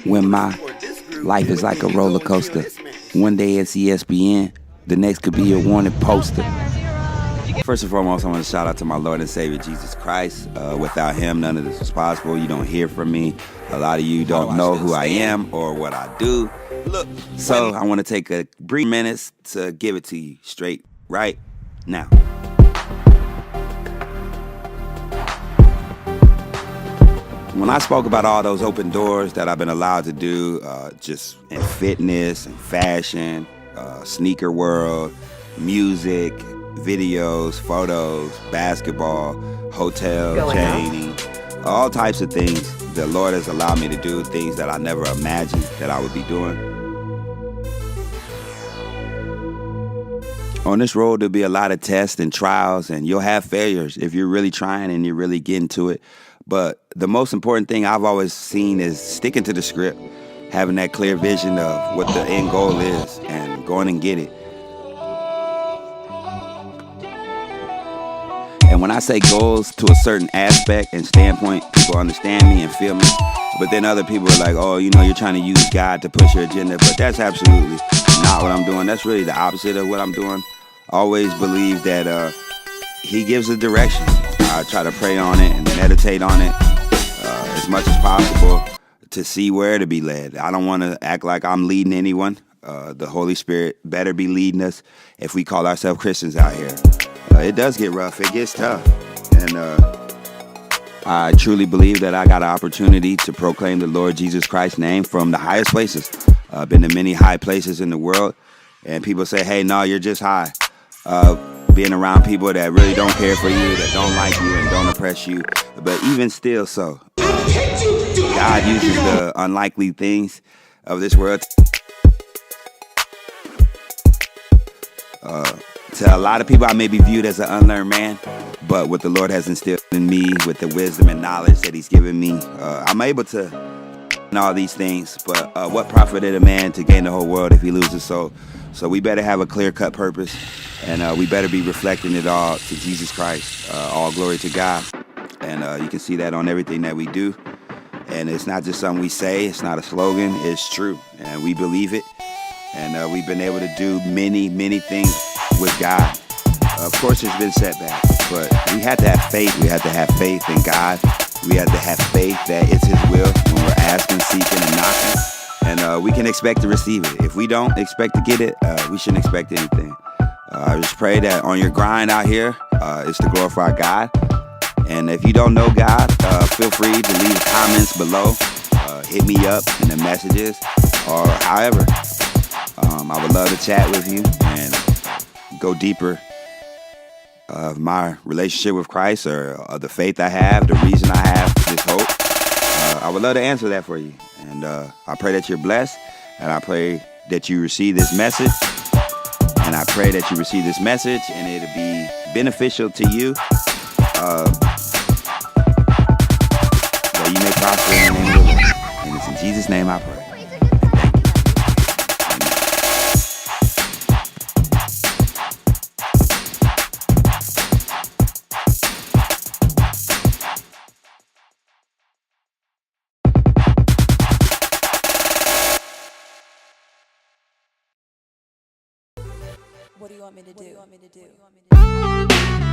When my life is like a roller coaster, one day it's ESPN, the next could be a wanted poster. First and foremost, I want to shout out to my Lord and Savior, Jesus Christ. Without him, none of this was possible. You don't hear from me. A lot of you don't know who I am or what I do. So I want to take a brief minutes to give it to you straight right now. When I spoke about all those open doors that I've been allowed to do, just in fitness and fashion, sneaker world, music, videos, photos, basketball, hotel chaining, all types of things, the Lord has allowed me to do things that I never imagined that I would be doing. On this road, there'll be a lot of tests and trials, and you'll have failures if you're really trying and you're really getting to it. But the most important thing I've always seen is sticking to the script, having that clear vision of what the end goal is, and going and get it. And when I say goals to a certain aspect and standpoint, people understand me and feel me. But then other people are like, oh, you're trying to use God to push your agenda. But that's absolutely not what I'm doing. That's really the opposite of what I'm doing. I always believe that he gives a direction. I try to pray on it and meditate on it as much as possible to see where to be led. I don't want to act like I'm leading anyone. The Holy Spirit better be leading us if we call ourselves Christians out here. It does get rough. It gets tough. And I truly believe that I got an opportunity to proclaim the Lord Jesus Christ's name from the highest places. I've been to many high places in the world. And people say, hey, no, you're just high. Being around people that really don't care for you, that don't like you and don't oppress you. But even still so, God uses the unlikely things of this world to a lot of people, I may be viewed as an unlearned man, but what the Lord has instilled in me with the wisdom and knowledge that he's given me, I'm able to all these things. But what profited a man to gain the whole world if he loses his soul? So we better have a clear-cut purpose, and we better be reflecting it all to Jesus Christ. All glory to God. And you can see that on everything that we do. And it's not just something we say. It's not a slogan. It's true. And we believe it. And we've been able to do many, many things with God. Of course, there's been setbacks, but we had to have faith. We had to have faith in God. We had to have faith that it's his will when we're asking, seeking, and knocking. And we can expect to receive it. If we don't expect to get it, we shouldn't expect anything. I just pray that on your grind out here is to glorify God. And if you don't know God, feel free to leave comments below. Hit me up in the messages or however. I would love to chat with you and go deeper of my relationship with Christ or the faith I have, the reason I have this hope. I would love to answer that for you. And I pray that you're blessed, and I pray that you receive this message. And I pray that you receive this message and it'll be beneficial to you. That you may prosper in the name of the Lord. And it's in Jesus' name I pray. What do you want me to do?